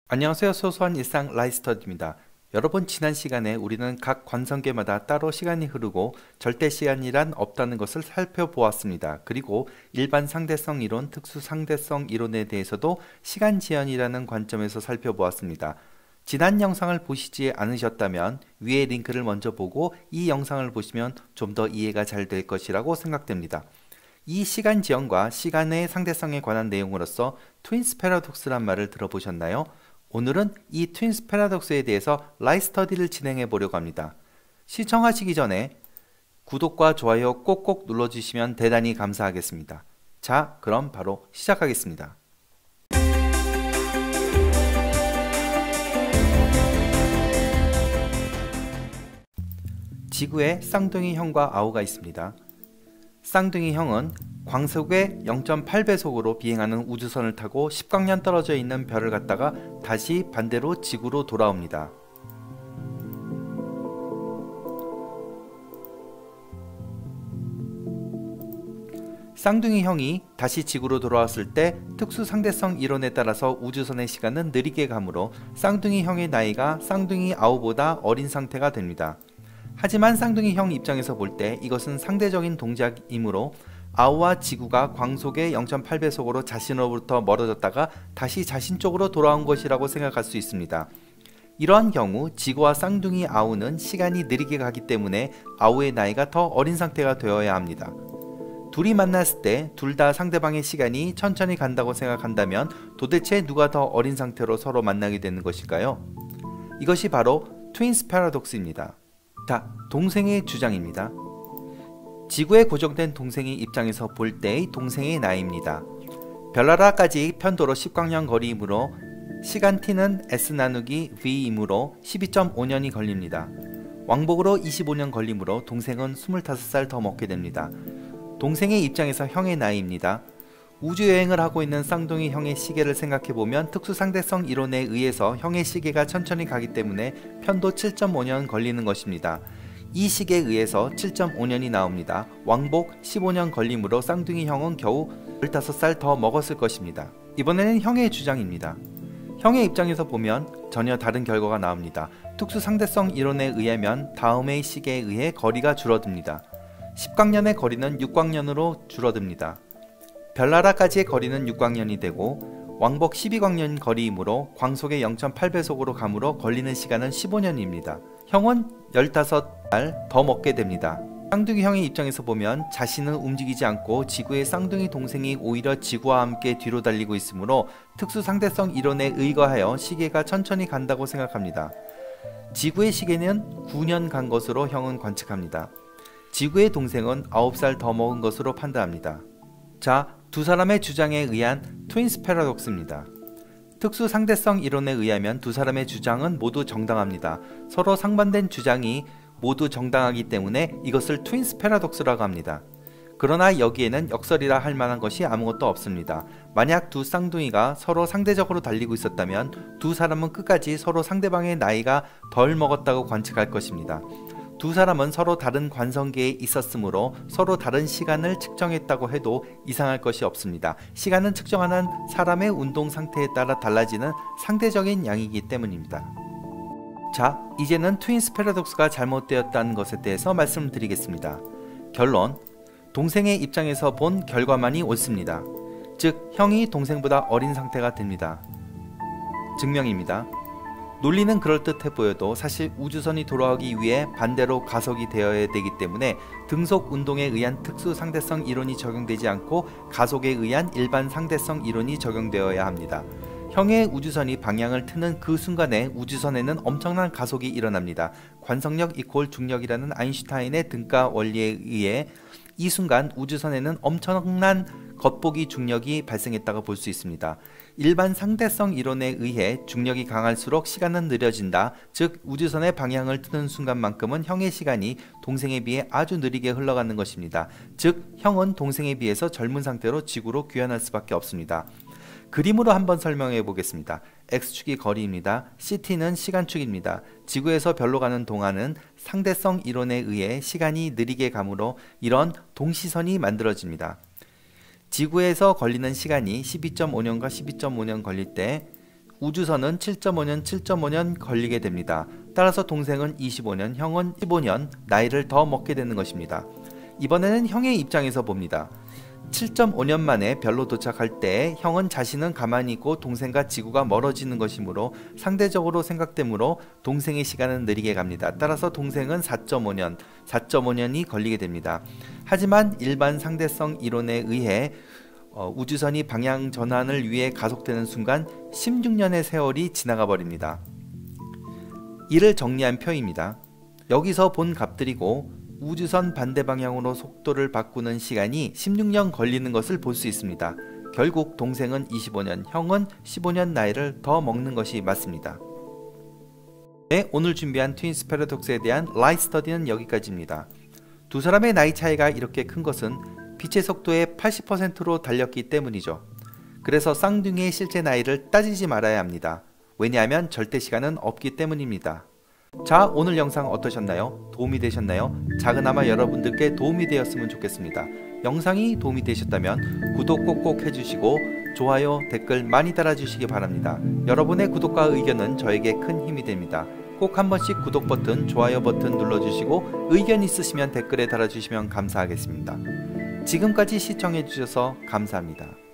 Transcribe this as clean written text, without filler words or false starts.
안녕하세요. 소소한 일상 라이스터디입니다. 여러분, 지난 시간에 우리는 각 관성계마다 따로 시간이 흐르고 절대 시간이란 없다는 것을 살펴보았습니다. 그리고 일반 상대성 이론, 특수 상대성 이론에 대해서도 시간 지연이라는 관점에서 살펴보았습니다. 지난 영상을 보시지 않으셨다면 위에 링크를 먼저 보고 이 영상을 보시면 좀 더 이해가 잘 될 것이라고 생각됩니다. 이 시간 지연과 시간의 상대성에 관한 내용으로서 트윈스 패러독스란 말을 들어보셨나요? 오늘은 이 트윈스 패러독스에 대해서 라이스터디를 진행해 보려고 합니다. 시청하시기 전에 구독과 좋아요 꼭꼭 눌러주시면 대단히 감사하겠습니다. 자, 그럼 바로 시작하겠습니다. 지구에 쌍둥이 형과 아우가 있습니다. 쌍둥이 형은 광속의 0.8배속으로 비행하는 우주선을 타고 10광년 떨어져 있는 별을 갔다가 다시 반대로 지구로 돌아옵니다. 쌍둥이 형이 다시 지구로 돌아왔을 때 특수상대성 이론에 따라서 우주선의 시간은 느리게 가므로 쌍둥이 형의 나이가 쌍둥이 아우보다 어린 상태가 됩니다. 하지만 쌍둥이 형 입장에서 볼 때 이것은 상대적인 동작이므로 아우와 지구가 광속의 0.8배속으로 자신으로부터 멀어졌다가 다시 자신 쪽으로 돌아온 것이라고 생각할 수 있습니다. 이러한 경우 지구와 쌍둥이 아우는 시간이 느리게 가기 때문에 아우의 나이가 더 어린 상태가 되어야 합니다. 둘이 만났을 때 둘 다 상대방의 시간이 천천히 간다고 생각한다면 도대체 누가 더 어린 상태로 서로 만나게 되는 것일까요? 이것이 바로 트윈스 패러독스입니다. 자, 동생의 주장입니다. 지구에 고정된 동생의 입장에서 볼 때의 동생의 나이입니다. 별나라까지 편도로 10광년 거리이므로 시간 t는 s 나누기 v이므로 12.5년이 걸립니다. 왕복으로 25년 걸리므로 동생은 25살 더 먹게 됩니다. 동생의 입장에서 형의 나이입니다. 우주여행을 하고 있는 쌍둥이 형의 시계를 생각해보면 특수상대성 이론에 의해서 형의 시계가 천천히 가기 때문에 편도 7.5년 걸리는 것입니다. 이 시계에 의해서 7.5년이 나옵니다. 왕복 15년 걸림으로 쌍둥이 형은 겨우 15살 더 먹었을 것입니다. 이번에는 형의 주장입니다. 형의 입장에서 보면 전혀 다른 결과가 나옵니다. 특수상대성 이론에 의하면 다음의 시계에 의해 거리가 줄어듭니다. 10광년의 거리는 6광년으로 줄어듭니다. 별나라까지의 거리는 6광년이 되고 왕복 12광년 거리이므로 광속의 0.8배속으로 가므로 걸리는 시간은 15년입니다. 형은 15살 더 먹게 됩니다. 쌍둥이 형의 입장에서 보면 자신은 움직이지 않고 지구의 쌍둥이 동생이 오히려 지구와 함께 뒤로 달리고 있으므로 특수상대성 이론에 의거하여 시계가 천천히 간다고 생각합니다. 지구의 시계는 9년 간 것으로 형은 관측합니다. 지구의 동생은 9살 더 먹은 것으로 판단합니다. 자, 두 사람의 주장에 의한 트윈스 패러독스입니다. 특수 상대성 이론에 의하면 두 사람의 주장은 모두 정당합니다. 서로 상반된 주장이 모두 정당하기 때문에 이것을 트윈스 패러독스라고 합니다. 그러나 여기에는 역설이라 할 만한 것이 아무것도 없습니다. 만약 두 쌍둥이가 서로 상대적으로 달리고 있었다면 두 사람은 끝까지 서로 상대방의 나이가 덜 먹었다고 관측할 것입니다. 두 사람은 서로 다른 관성계에 있었으므로 서로 다른 시간을 측정했다고 해도 이상할 것이 없습니다. 시간은 측정하는 사람의 운동 상태에 따라 달라지는 상대적인 양이기 때문입니다. 자, 이제는 트윈스 패러독스가 잘못되었다는 것에 대해서 말씀드리겠습니다. 결론, 동생의 입장에서 본 결과만이 옳습니다. 즉, 형이 동생보다 어린 상태가 됩니다. 증명입니다. 논리는 그럴듯해 보여도 사실 우주선이 돌아오기 위해 반대로 가속이 되어야 되기 때문에 등속 운동에 의한 특수 상대성 이론이 적용되지 않고 가속에 의한 일반 상대성 이론이 적용되어야 합니다. 형의 우주선이 방향을 트는 그 순간에 우주선에는 엄청난 가속이 일어납니다. 관성력 이퀄 중력이라는 아인슈타인의 등가 원리에 의해 이 순간 우주선에는 엄청난 겉보기 중력이 발생했다고 볼 수 있습니다. 일반 상대성 이론에 의해 중력이 강할수록 시간은 느려진다. 즉 우주선의 방향을 트는 순간만큼은 형의 시간이 동생에 비해 아주 느리게 흘러가는 것입니다. 즉 형은 동생에 비해서 젊은 상태로 지구로 귀환할 수밖에 없습니다. 그림으로 한번 설명해 보겠습니다. X축이 거리입니다. CT는 시간축입니다. 지구에서 별로 가는 동안은 상대성 이론에 의해 시간이 느리게 가므로 이런 동시선이 만들어집니다. 지구에서 걸리는 시간이 12.5년과 12.5년 걸릴 때 우주선은 7.5년, 7.5년 걸리게 됩니다. 따라서 동생은 25년, 형은 15년 나이를 더 먹게 되는 것입니다. 이번에는 형의 입장에서 봅니다. 7.5년 만에 별로 도착할 때 형은 자신은 가만히 있고 동생과 지구가 멀어지는 것이므로 상대적으로 생각되므로 동생의 시간은 느리게 갑니다. 따라서 동생은 4.5년, 4.5년이 걸리게 됩니다. 하지만 일반 상대성 이론에 의해 우주선이 방향 전환을 위해 가속되는 순간 16년의 세월이 지나가 버립니다. 이를 정리한 표입니다. 여기서 본 값들이고 우주선 반대 방향으로 속도를 바꾸는 시간이 16년 걸리는 것을 볼 수 있습니다. 결국 동생은 25년, 형은 15년 나이를 더 먹는 것이 맞습니다. 네, 오늘 준비한 트윈스 패러독스에 대한 라이트 스터디는 여기까지입니다. 두 사람의 나이 차이가 이렇게 큰 것은 빛의 속도의 80%로 달렸기 때문이죠. 그래서 쌍둥이의 실제 나이를 따지지 말아야 합니다. 왜냐하면 절대 시간은 없기 때문입니다. 자, 오늘 영상 어떠셨나요? 도움이 되셨나요? 작은아마 여러분들께 도움이 되었으면 좋겠습니다. 영상이 도움이 되셨다면 구독 꼭꼭 해주시고 좋아요, 댓글 많이 달아주시기 바랍니다. 여러분의 구독과 의견은 저에게 큰 힘이 됩니다. 꼭 한 번씩 구독 버튼, 좋아요 버튼 눌러주시고 의견 있으시면 댓글에 달아주시면 감사하겠습니다. 지금까지 시청해주셔서 감사합니다.